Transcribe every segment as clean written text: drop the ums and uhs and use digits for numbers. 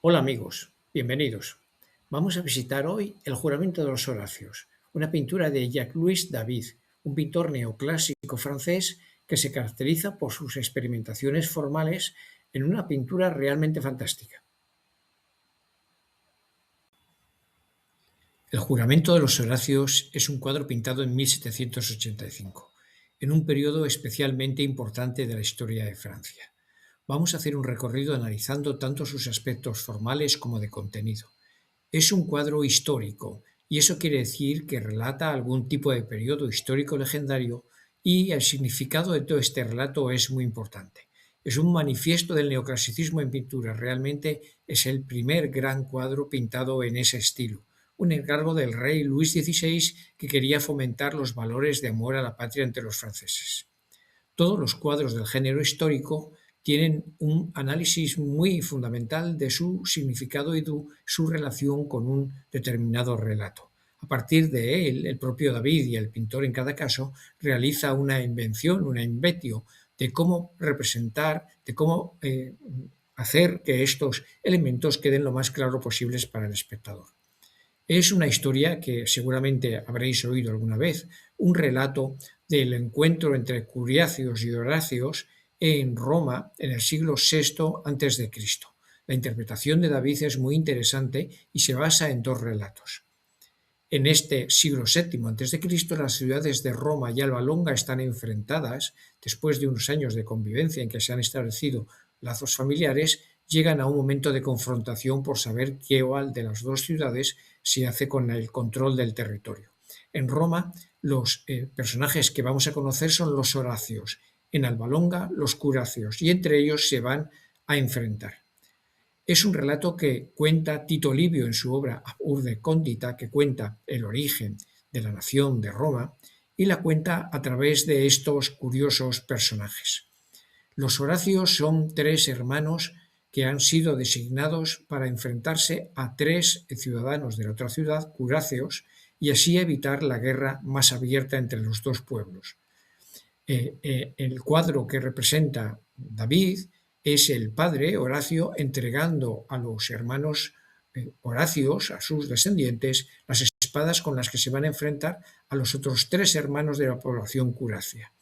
Hola amigos, bienvenidos. Vamos a visitar hoy El juramento de los Horacios, una pintura de Jacques-Louis David, un pintor neoclásico francés que se caracteriza por sus experimentaciones formales en una pintura realmente fantástica. El juramento de los Horacios es un cuadro pintado en 1785, en un periodo especialmente importante de la historia de Francia. Vamos a hacer un recorrido analizando tanto sus aspectos formales como de contenido. Es un cuadro histórico, y eso quiere decir que relata algún tipo de periodo histórico legendario, y el significado de todo este relato es muy importante. Es un manifiesto del neoclasicismo en pintura, realmente es el primer gran cuadro pintado en ese estilo, un encargo del rey Luis XVI que quería fomentar los valores de amor a la patria entre los franceses. Todos los cuadros del género histórico tienen un análisis muy fundamental de su significado y de su relación con un determinado relato. A partir de él, el propio David y el pintor en cada caso realiza una invención, una invetio de cómo representar, de cómo hacer que estos elementos queden lo más claro posibles para el espectador. Es una historia que seguramente habréis oído alguna vez, un relato del encuentro entre Curiacios y Horacios en Roma en el siglo VI a.C. La interpretación de David es muy interesante y se basa en dos relatos. En este siglo VII a.C., las ciudades de Roma y Alba Longa están enfrentadas. Después de unos años de convivencia en que se han establecido lazos familiares, llegan a un momento de confrontación por saber qué de las dos ciudades se hace con el control del territorio. En Roma, los personajes que vamos a conocer son los Horacios, en Alba Longa los Curacios, y entre ellos se van a enfrentar. Es un relato que cuenta Tito Livio en su obra Urbe Condita, que cuenta el origen de la nación de Roma, y la cuenta a través de estos curiosos personajes. Los Horacios son tres hermanos que han sido designados para enfrentarse a tres ciudadanos de la otra ciudad, Curaceos, y así evitar la guerra más abierta entre los dos pueblos. El cuadro que representa David es el padre, Horacio, entregando a los hermanos Horacios, a sus descendientes, las espadas con las que se van a enfrentar a los otros tres hermanos de la población curacia.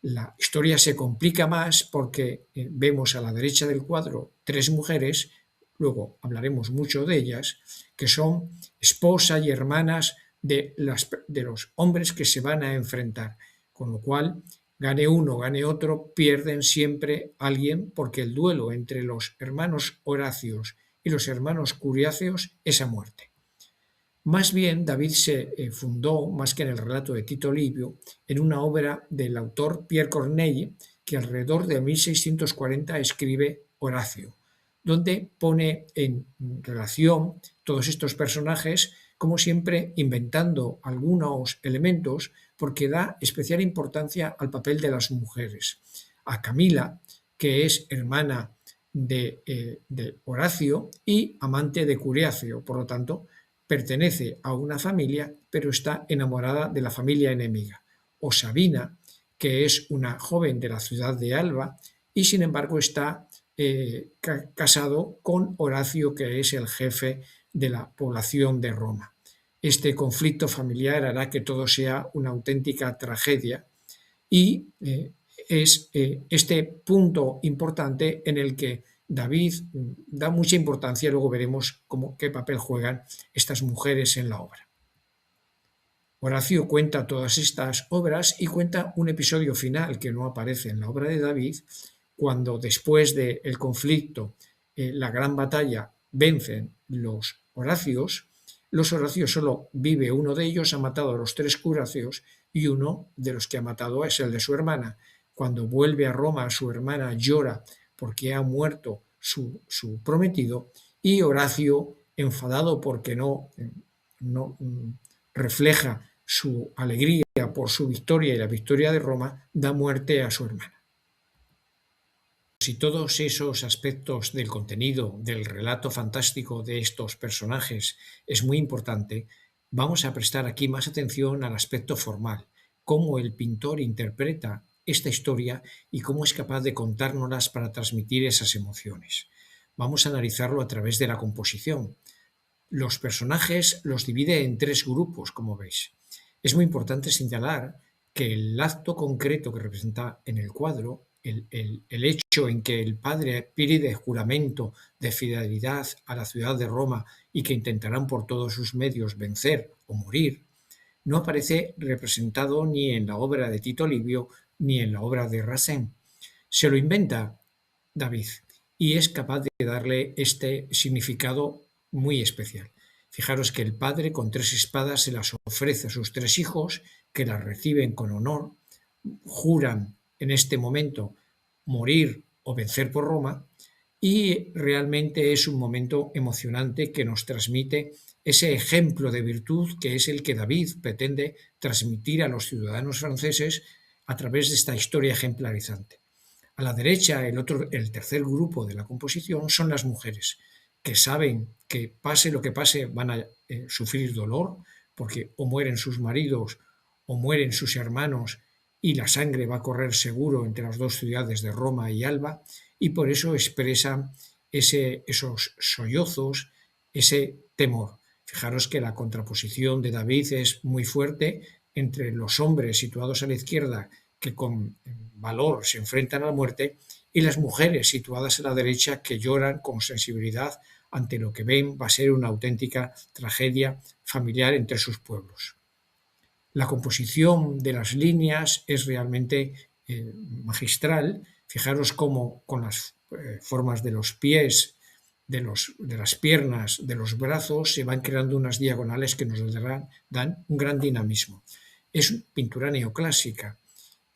La historia se complica más porque vemos a la derecha del cuadro tres mujeres, luego hablaremos mucho de ellas, que son esposa y hermanas de los hombres que se van a enfrentar, con lo cual gane uno, gane otro, pierden siempre alguien, porque el duelo entre los hermanos Horacios y los hermanos Curiáceos es a muerte. Más bien, David se fundó, más que en el relato de Tito Livio, en una obra del autor Pierre Corneille, que alrededor de 1640 escribe Horacio, donde pone en relación todos estos personajes, como siempre inventando algunos elementos, porque da especial importancia al papel de las mujeres. A Camila, que es hermana de Horacio y amante de Curiacio, por lo tanto, pertenece a una familia, pero está enamorada de la familia enemiga. O Sabina, que es una joven de la ciudad de Alba y sin embargo está casado con Horacio, que es el jefe de la población de Roma. Este conflicto familiar hará que todo sea una auténtica tragedia y es este punto importante en el que David da mucha importancia, luego veremos qué papel juegan estas mujeres en la obra. Horacio cuenta todas estas obras y cuenta un episodio final que no aparece en la obra de David, cuando después del conflicto, la gran batalla, vencen los Horacios solo vive uno de ellos, ha matado a los tres Curacios y uno de los que ha matado es el de su hermana. Cuando vuelve a Roma, su hermana llora porque ha muerto su prometido y Horacio, enfadado porque no refleja su alegría por su victoria y la victoria de Roma, da muerte a su hermana. Si todos esos aspectos del contenido, del relato fantástico de estos personajes es muy importante, vamos a prestar aquí más atención al aspecto formal, cómo el pintor interpreta esta historia y cómo es capaz de contárnoslas para transmitir esas emociones. vamos a analizarlo a través de la composición. Los personajes los divide en tres grupos, como veis. Es muy importante señalar que el acto concreto que representa en el cuadro, el hecho en que el padre pide juramento de fidelidad a la ciudad de Roma y que intentarán por todos sus medios vencer o morir, no aparece representado ni en la obra de Tito Livio ni en la obra de Racine. Se lo inventa David y es capaz de darle este significado muy especial. Fijaros que el padre con tres espadas se las ofrece a sus tres hijos, que las reciben con honor, juran en este momento morir o vencer por Roma, y realmente es un momento emocionante que nos transmite ese ejemplo de virtud que es el que David pretende transmitir a los ciudadanos franceses a través de esta historia ejemplarizante. A la derecha, el tercer grupo de la composición son las mujeres, que saben que pase lo que pase van a sufrir dolor, porque o mueren sus maridos o mueren sus hermanos y la sangre va a correr seguro entre las dos ciudades de Roma y Alba, y por eso expresan esos sollozos, ese temor. Fijaros que la contraposición de David es muy fuerte entre los hombres situados a la izquierda que con valor se enfrentan a la muerte y las mujeres situadas a la derecha que lloran con sensibilidad ante lo que ven va a ser una auténtica tragedia familiar entre sus pueblos. La composición de las líneas es realmente magistral. Fijaros cómo con las formas de los pies, de las piernas, de los brazos, se van creando unas diagonales que nos dan un gran dinamismo. Es pintura neoclásica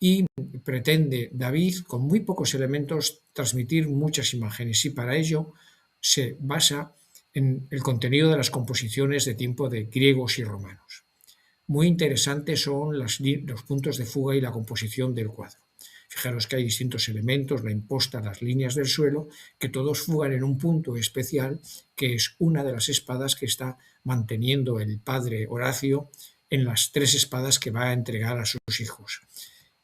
y pretende David, con muy pocos elementos, transmitir muchas imágenes y para ello se basa en el contenido de las composiciones de tiempo de griegos y romanos. Muy interesantes son los puntos de fuga y la composición del cuadro. Fijaros que hay distintos elementos, la imposta, las líneas del suelo, que todos fugan en un punto especial, que es una de las espadas que está manteniendo el padre Horacio en las tres espadas que va a entregar a sus hijos.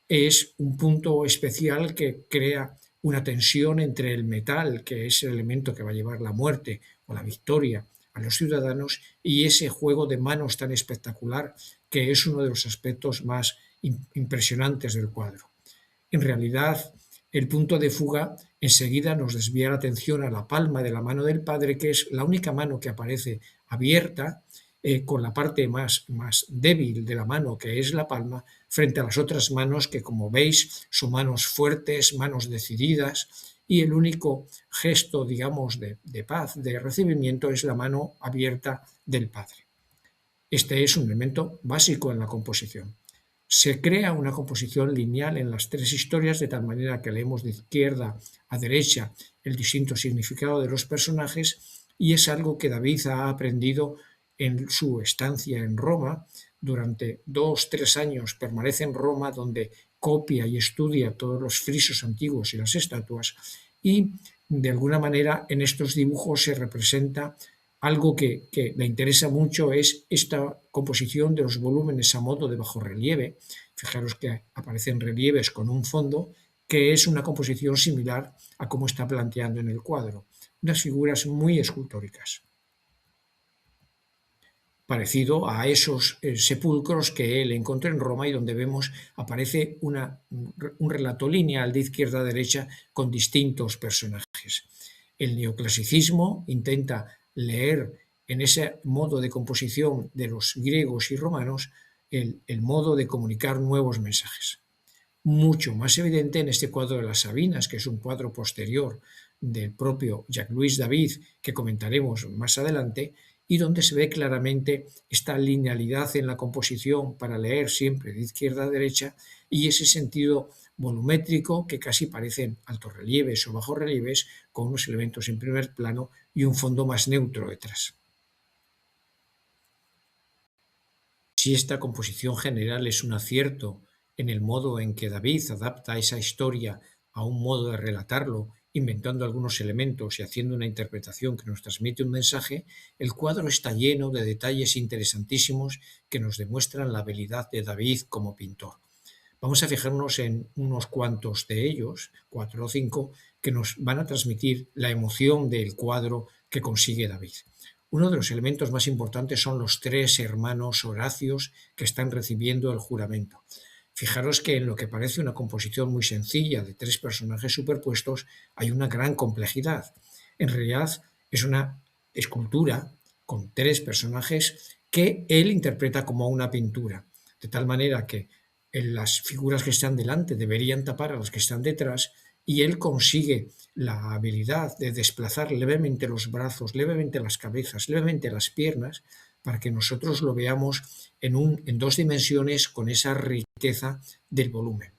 Es un punto especial que crea una tensión entre el metal, que es el elemento que va a llevar la muerte o la victoria a los ciudadanos, y ese juego de manos tan espectacular que es uno de los aspectos más impresionantes del cuadro. En realidad, el punto de fuga enseguida nos desvía la atención a la palma de la mano del padre, que es la única mano que aparece abierta, con la parte más débil de la mano, que es la palma, frente a las otras manos que, como veis, son manos fuertes, manos decididas, y el único gesto, digamos, de paz, de recibimiento, es la mano abierta del padre. Este es un elemento básico en la composición. Se crea una composición lineal en las tres historias de tal manera que leemos de izquierda a derecha el distinto significado de los personajes y es algo que David ha aprendido en su estancia en Roma. Durante 2-3 años permanece en Roma donde copia y estudia todos los frisos antiguos y las estatuas y de alguna manera en estos dibujos se representa algo que le interesa mucho es esta composición de los volúmenes a modo de bajorrelieve. Fijaros que aparecen relieves con un fondo que es una composición similar a como está planteando en el cuadro. Unas figuras muy escultóricas. Parecido a esos sepulcros que él encontró en Roma y donde vemos aparece un relato lineal de izquierda a derecha con distintos personajes. El neoclasicismo intenta leer en ese modo de composición de los griegos y romanos el modo de comunicar nuevos mensajes. Mucho más evidente en este cuadro de las Sabinas, que es un cuadro posterior del propio Jacques-Louis David, que comentaremos más adelante, y donde se ve claramente esta linealidad en la composición para leer siempre de izquierda a derecha y ese sentido volumétrico que casi parecen altorrelieves o bajorrelieves con unos elementos en primer plano y un fondo más neutro detrás. Si esta composición general es un acierto en el modo en que David adapta esa historia a un modo de relatarlo, inventando algunos elementos y haciendo una interpretación que nos transmite un mensaje, el cuadro está lleno de detalles interesantísimos que nos demuestran la habilidad de David como pintor. Vamos a fijarnos en unos cuantos de ellos, 4 o 5, que nos van a transmitir la emoción del cuadro que consigue David. Uno de los elementos más importantes son los tres hermanos Horacios que están recibiendo el juramento. Fijaros que en lo que parece una composición muy sencilla de tres personajes superpuestos hay una gran complejidad. En realidad es una escultura con tres personajes que él interpreta como una pintura, de tal manera que las figuras que están delante deberían tapar a las que están detrás y él consigue la habilidad de desplazar levemente los brazos, levemente las cabezas, levemente las piernas, para que nosotros lo veamos en dos dimensiones con esa riqueza del volumen.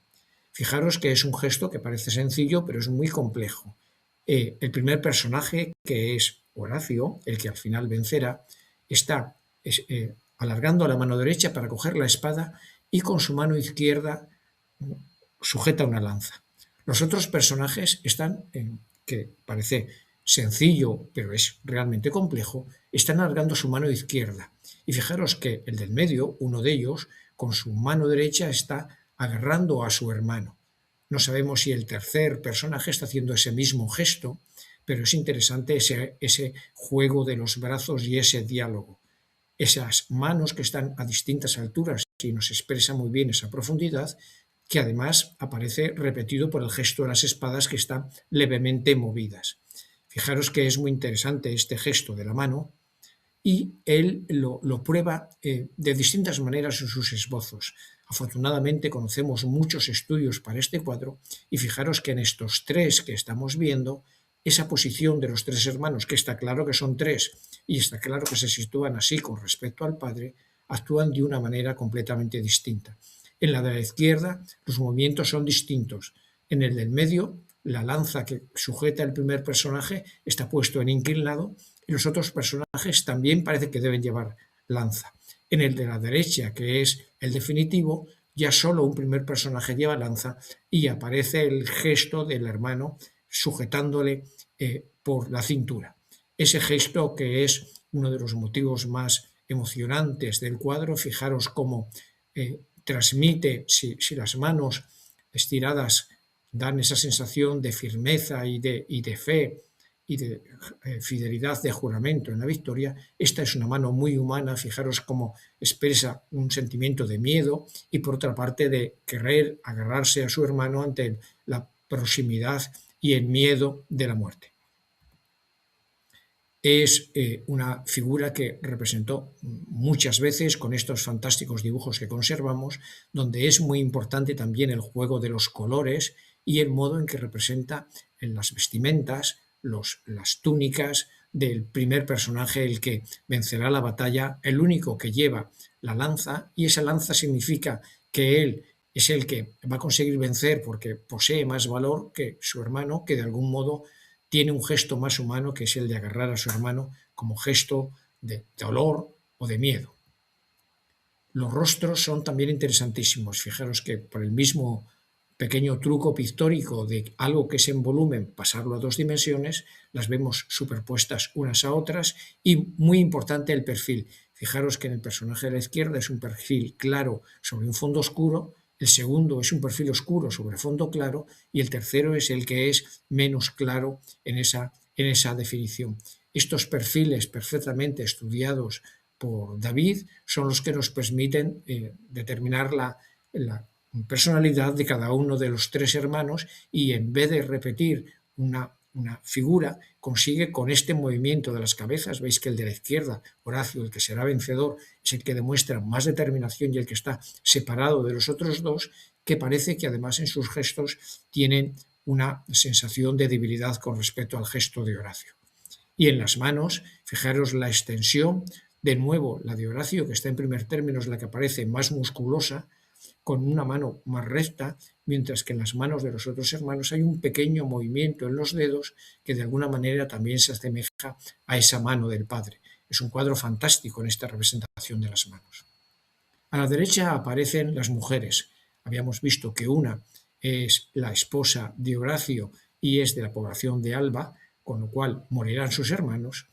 Fijaros que es un gesto que parece sencillo, pero es muy complejo. El primer personaje, que es Horacio, el que al final vencerá, está alargando la mano derecha para coger la espada y con su mano izquierda sujeta una lanza. Los otros personajes están, que parece sencillo, pero es realmente complejo, están alargando su mano izquierda. Y fijaros que el del medio, uno de ellos, con su mano derecha está agarrando a su hermano. No sabemos si el tercer personaje está haciendo ese mismo gesto, pero es interesante ese juego de los brazos y ese diálogo. Esas manos que están a distintas alturas y nos expresa muy bien esa profundidad, que además aparece repetido por el gesto de las espadas que están levemente movidas. Fijaros que es muy interesante este gesto de la mano y él lo prueba de distintas maneras en sus esbozos. Afortunadamente conocemos muchos estudios para este cuadro y fijaros que en estos tres que estamos viendo, esa posición de los tres hermanos, que está claro que son tres y está claro que se sitúan así con respecto al padre, actúan de una manera completamente distinta. En la de la izquierda los movimientos son distintos. En el del medio, la lanza que sujeta el primer personaje está puesto en inclinado y los otros personajes también parece que deben llevar lanza. En el de la derecha, que es el definitivo, ya solo un primer personaje lleva lanza y aparece el gesto del hermano sujetándole por la cintura. Ese gesto que es uno de los motivos más emocionantes del cuadro, fijaros cómo transmite, si las manos estiradas dan esa sensación de firmeza y de fe y de fidelidad de juramento en la victoria, esta es una mano muy humana, fijaros cómo expresa un sentimiento de miedo y por otra parte de querer agarrarse a su hermano ante la proximidad y el miedo de la muerte. Es una figura que representó muchas veces con estos fantásticos dibujos que conservamos, donde es muy importante también el juego de los colores y el modo en que representa en las vestimentas, las túnicas del primer personaje, el que vencerá la batalla, el único que lleva la lanza, y esa lanza significa que él es el que va a conseguir vencer porque posee más valor que su hermano, que de algún modo tiene un gesto más humano, que es el de agarrar a su hermano como gesto de dolor o de miedo. Los rostros son también interesantísimos. Fijaros que por el mismo pequeño truco pictórico de algo que es en volumen, pasarlo a dos dimensiones, las vemos superpuestas unas a otras y muy importante el perfil. Fijaros que en el personaje de la izquierda es un perfil claro sobre un fondo oscuro, el segundo es un perfil oscuro sobre fondo claro y el tercero es el que es menos claro en esa definición. Estos perfiles perfectamente estudiados por David son los que nos permiten determinar la personalidad de cada uno de los tres hermanos y en vez de repetir una figura, consigue con este movimiento de las cabezas, veis que el de la izquierda, Horacio, el que será vencedor, es el que demuestra más determinación y el que está separado de los otros dos, que parece que además en sus gestos tienen una sensación de debilidad con respecto al gesto de Horacio. Y en las manos, fijaros la extensión, de nuevo la de Horacio, que está en primer término, es la que aparece más musculosa, con una mano más recta, mientras que en las manos de los otros hermanos hay un pequeño movimiento en los dedos que de alguna manera también se asemeja a esa mano del padre. Es un cuadro fantástico en esta representación de las manos. A la derecha aparecen las mujeres. Habíamos visto que una es la esposa de Horacio y es de la población de Alba, con lo cual morirán sus hermanos,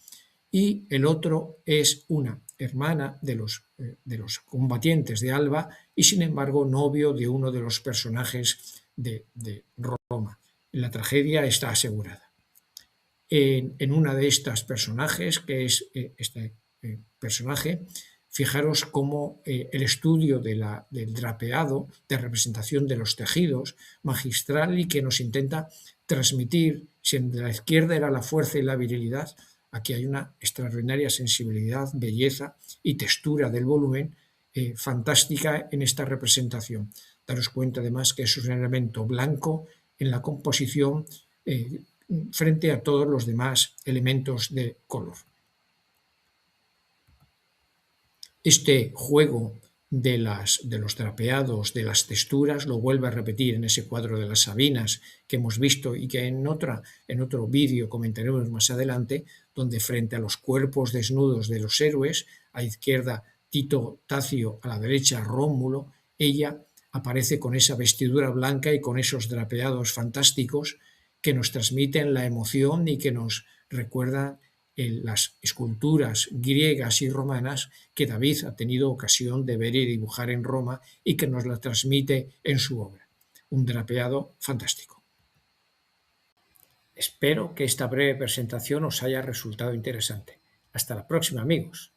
y el otro es una hermana de los combatientes de Alba y sin embargo novio de uno de los personajes de Roma. la tragedia está asegurada. En una de estas personajes, que es este personaje, fijaros cómo el estudio del drapeado, de representación de los tejidos, magistral y que nos intenta transmitir, si en la izquierda era la fuerza y la virilidad, aquí hay una extraordinaria sensibilidad, belleza y textura del volumen fantástica en esta representación. Daros cuenta además que es un elemento blanco en la composición frente a todos los demás elementos de color. Este juego de los drapeados, de las texturas, lo vuelve a repetir en ese cuadro de las Sabinas que hemos visto y que en otro vídeo comentaremos más adelante, donde frente a los cuerpos desnudos de los héroes, a la izquierda Tito Tacio, a la derecha Rómulo, ella aparece con esa vestidura blanca y con esos drapeados fantásticos que nos transmiten la emoción y que nos recuerdan las esculturas griegas y romanas que David ha tenido ocasión de ver y dibujar en Roma y que nos la transmite en su obra. Un drapeado fantástico. Espero que esta breve presentación os haya resultado interesante. Hasta la próxima, amigos.